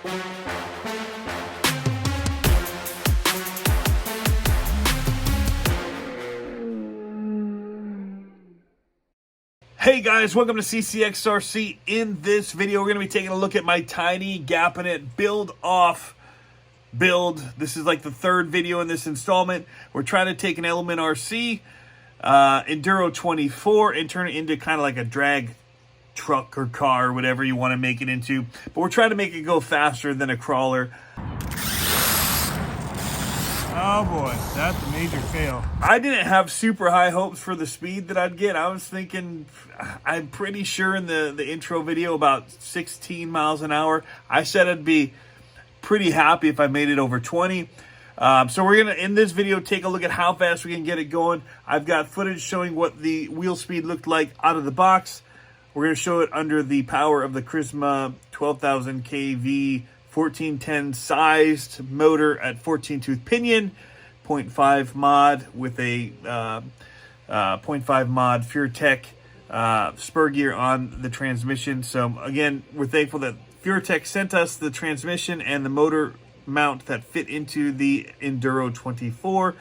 Hey guys, welcome to CCxRC. In this video, we're going to be taking a look at my tiny Gappin build. This is like the third video in this installment. We're trying to take an Element RC Enduro 24 and turn it into kind of like a drag truck or car, or whatever you want to make it into. But we're trying to make it go faster than a crawler. Oh boy, that's a major fail. I didn't have super high hopes for the speed that I'd get. I was thinking, I'm pretty sure in the intro video, about 16 miles an hour. I said I'd be pretty happy if I made it over 20. So we're going to, in this video, take a look at how fast we can get it going. I've got footage showing what the wheel speed looked like out of the box. We're going to show it under the power of the Carisma 12,000 kV 1410 sized motor at 14-tooth pinion, 0.5 mod with a 0.5 mod Furitek spur gear on the transmission. So again, we're thankful that Furitek sent us the transmission and the motor mount that fit into the Enduro 24,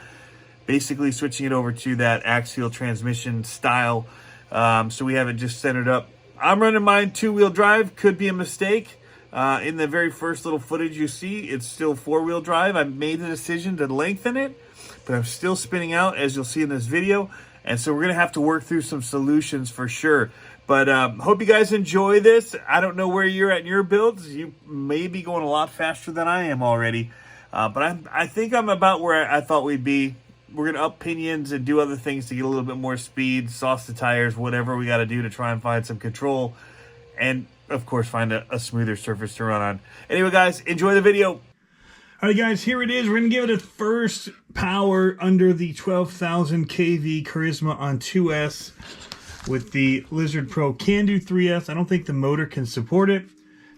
basically switching it over to that axial transmission style. So we have it just centered up. I'm running mine two-wheel drive, could be a mistake. In the very first little footage you see, it's still four-wheel drive. I made the decision to lengthen it, but I'm still spinning out, as you'll see in this video. And so we're going to have to work through some solutions for sure. But hope you guys enjoy this. I don't know where you're at in your builds. You may be going a lot faster than I am already. But I think I'm about where I thought we'd be. We're going to up pinions and do other things to get a little bit more speed, sauce the tires, whatever we got to do to try and find some control. And of course, find a smoother surface to run on. Anyway, guys, enjoy the video. All right, guys, here it is. We're going to give it a first power under the 12,000 kV Carisma on 2S with the Lizard Pro Can-Do 3S. I don't think the motor can support it.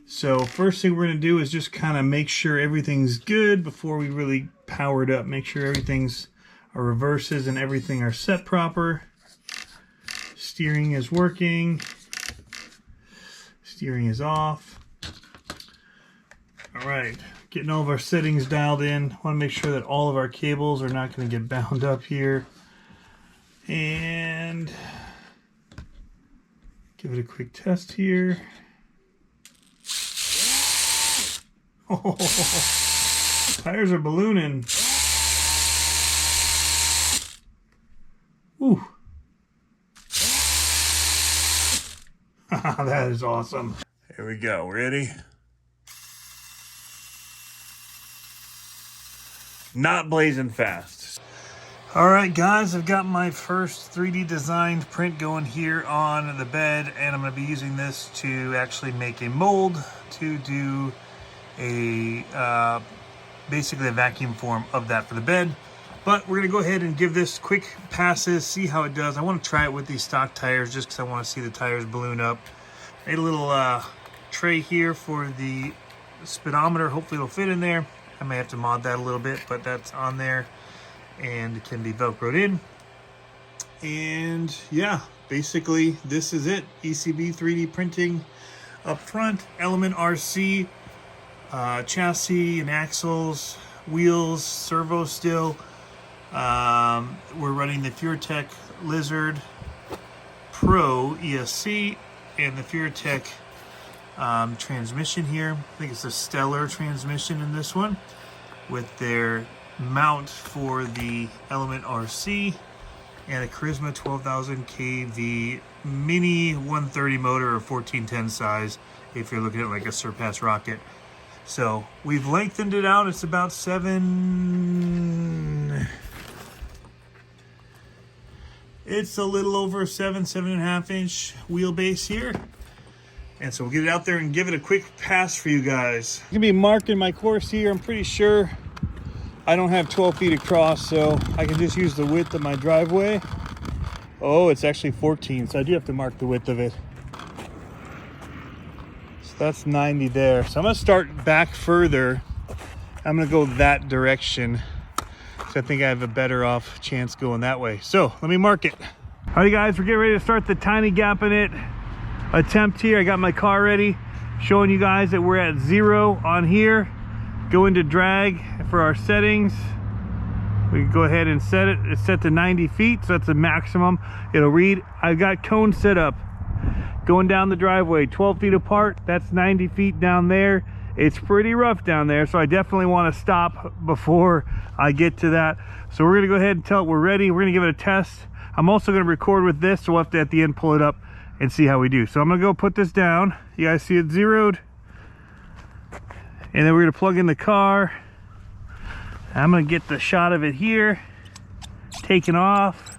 So first thing we're going to do is just kind of make sure everything's good before we really power it up. Make sure everything's, our reverses and everything are set proper. Steering is working. Steering is off. All right, getting all of our settings dialed in. Want to make sure that all of our cables are not going to get bound up here. And give it a quick test here. Oh, tires are ballooning. Ooh. That is awesome. Here we go. Ready? Not blazing fast. All right, guys, I've got my first 3D designed print going here on the bed, and I'm going to be using this to actually make a mold to do a basically a vacuum form of that for the bed. But we're going to go ahead and give this quick passes, see how it does. I want to try it with these stock tires just because I want to see the tires balloon up. Made a little tray here for the speedometer. Hopefully it'll fit in there. I may have to mod that a little bit, but that's on there and it can be Velcroed in. And yeah, basically this is it. ECB 3D printing up front, Element RC, chassis and axles, wheels, servo still. We're running the Furitek Lizard Pro ESC and the Furitek transmission here. I think it's a Stellar transmission in this one with their mount for the Element RC and a Carisma 12,000 kV mini 130 motor or 1410 size if you're looking at like a surpass rocket. So we've lengthened it out. It's about 7... It's a little over 7.5 inch wheelbase here. And so we'll get it out there and give it a quick pass for you guys. I'm gonna be marking my course here. I'm pretty sure I don't have 12 feet across, so I can just use the width of my driveway. Oh, it's actually 14, so I do have to mark the width of it. So that's 90 there. So I'm gonna start back further. I'm gonna go that direction. So I think I have a better off chance going that way. So let me mark it. All right, guys, we're getting ready to start the tiny Gappin attempt here. I got my car ready. showing you guys that we're at 0 on here. Go into drag for our settings. We can go ahead and set it. It's set to 90 feet, so that's the maximum it'll read. I've got cones set up going down the driveway 12 feet apart. That's 90 feet down there. It's pretty rough down there, so I definitely want to stop before I get to that. So we're gonna go ahead and tell it we're ready. We're gonna give it a test. I'm also gonna record with this, so we'll have to at the end pull it up and see how we do. So I'm gonna go put this down. You guys see it zeroed, and then we're gonna plug in the car. I'm gonna get the shot of it here, taken off.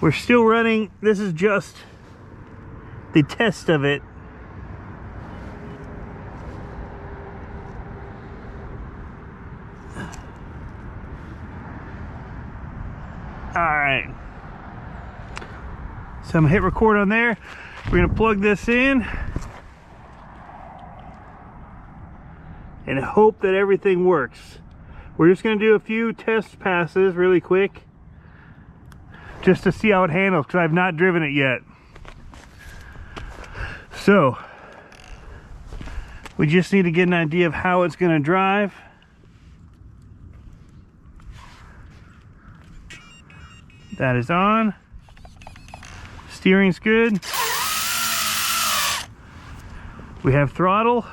We're still running. This is just the test of it. All right. So I'm gonna hit record on there. We're gonna plug this in and hope that everything works. We're just gonna do a few test passes really quick just to see how it handles, because I've not driven it yet. So we just need to get an idea of how it's gonna drive. That is on. Steering's good. We have throttle.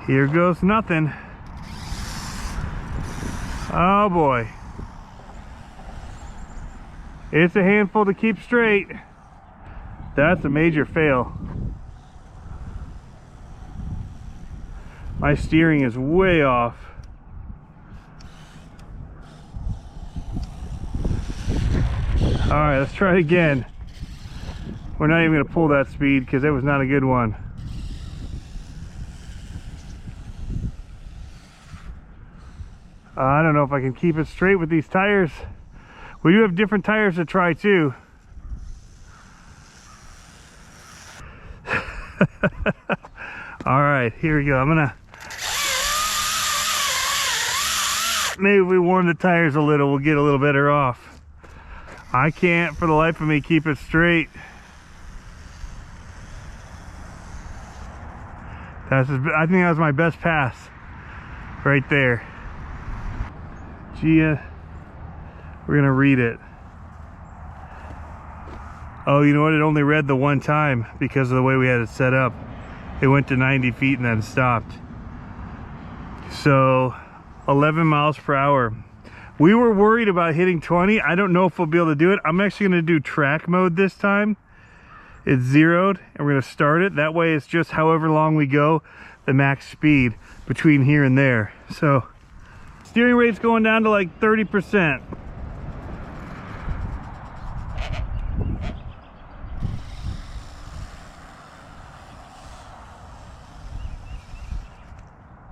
Here goes nothing. Oh boy. It's a handful to keep straight. That's a major fail. My steering is way off. All right, let's try it again. We're not even gonna pull that speed because that was not a good one. I don't know if I can keep it straight with these tires. We do have different tires to try too. All right, here we go. I'm gonna, maybe if we warm the tires a little, we'll get a little better off. I can't for the life of me keep it straight. I think that was my best pass right there. Gia, we're gonna read it. Oh, you know what? It only read the one time because of the way we had it set up. It went to 90 feet and then stopped. So 11 miles per hour. We were worried about hitting 20. I don't know if we'll be able to do it. I'm actually gonna do track mode this time. It's zeroed and we're gonna start it. That way it's just however long we go, the max speed between here and there. So steering rate's going down to like 30%.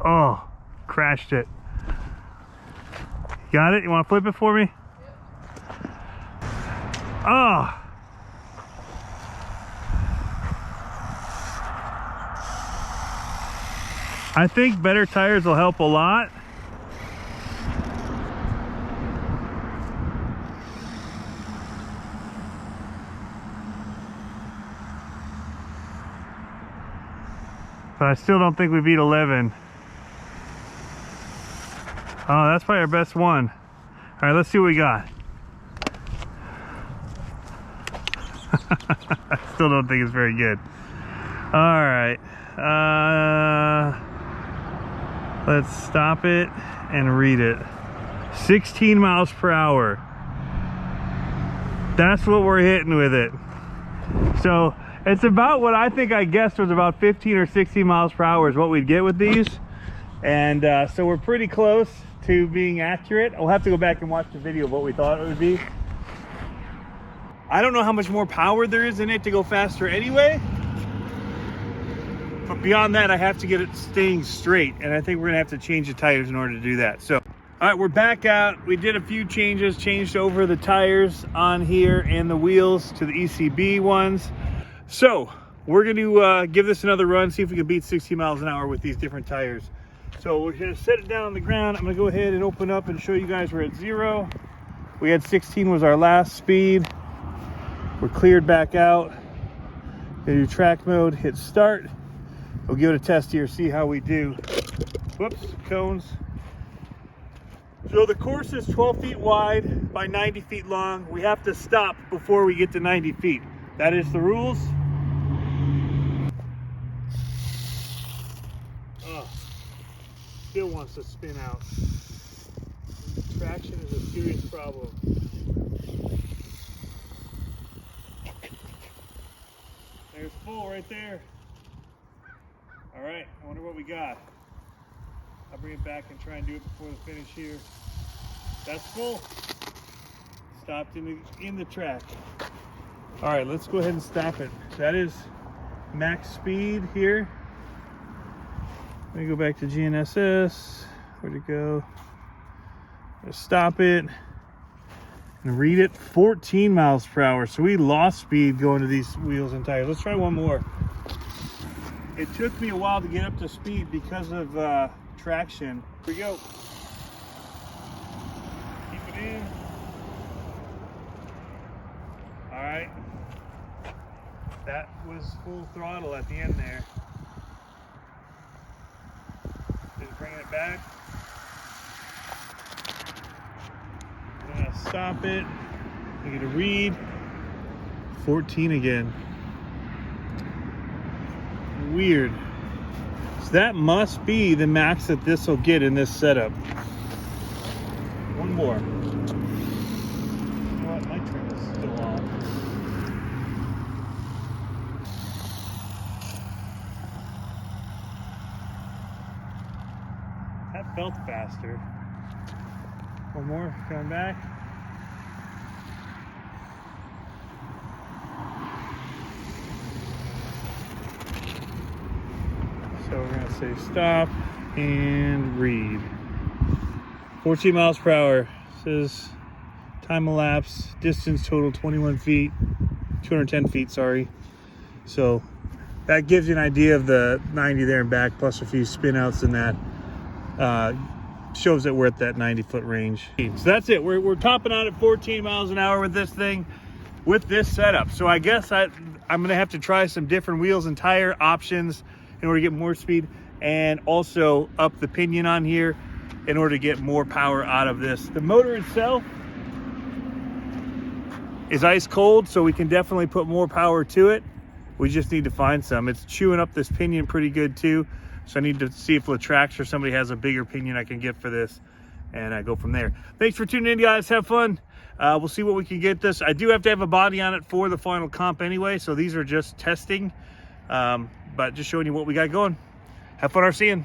Oh, crashed it. Got it? You want to flip it for me? Oh. I think better tires will help a lot. But I still don't think we beat 11. Oh, that's probably our best one. All right, let's see what we got. I still don't think it's very good. All right. Let's stop it and read it. 16 miles per hour. That's what we're hitting with it. So it's about what I think I guessed was about 15 or 16 miles per hour is what we'd get with these. And so we're pretty close to being accurate. We'll have to go back and watch the video of what we thought it would be. I don't know how much more power there is in it to go faster anyway. But beyond that, I have to get it staying straight. And I think we're gonna have to change the tires in order to do that. So, all right, we're back out. We did a few changes, changed over the tires on here and the wheels to the ECB ones. So we're gonna give this another run, see if we can beat 60 miles an hour with these different tires. So we're gonna set it down on the ground. I'm gonna go ahead and open up and show you guys we're at 0. We had 16 was our last speed. We're cleared back out. do track mode, hit start. We'll give it a test here, see how we do. Whoops, cones. So the course is 12 feet wide by 90 feet long. We have to stop before we get to 90 feet. That is the rules. Oh, still wants to spin out. Traction is a serious problem. There's full right there. All right, I wonder what we got. I'll bring it back and try and do it before the finish here. That's full. Stopped in the track. All right, let's go ahead and stop it. That is max speed here. Let me go back to GNSS. Where'd it go? Let's stop it and read it. 14 miles per hour. So we lost speed going to these wheels and tires. Let's try one more. It took me a while to get up to speed because of traction. Here we go. Keep it in. All right. That was full throttle at the end there. Just bringing it back. I'm gonna stop it. I get a read. 14 again. Weird. So that must be the max that this will get in this setup. One more. You know what? My trim is still on. That felt faster. One more, coming back. So we're gonna say stop and read. 14 miles per hour. Says time elapsed, distance total 21 feet, 210 feet, sorry. So that gives you an idea of the 90 there and back, plus a few spin outs in that. Shows that we're at that 90-foot range. So that's it. We're topping out at 14 miles an hour with this thing, with this setup. So I guess I'm gonna have to try some different wheels and tire options in order to get more speed, and also up the pinion on here in order to get more power out of this. The motor itself is ice cold, so we can definitely put more power to it. We just need to find some. It's chewing up this pinion pretty good too. So I need to see if Latrax or somebody has a bigger pinion I can get for this, and go from there. Thanks for tuning in, guys. Have fun. We'll see what we can get this. I do have to have a body on it for the final comp anyway, so these are just testing. But just showing you what we got going. Have fun RCing.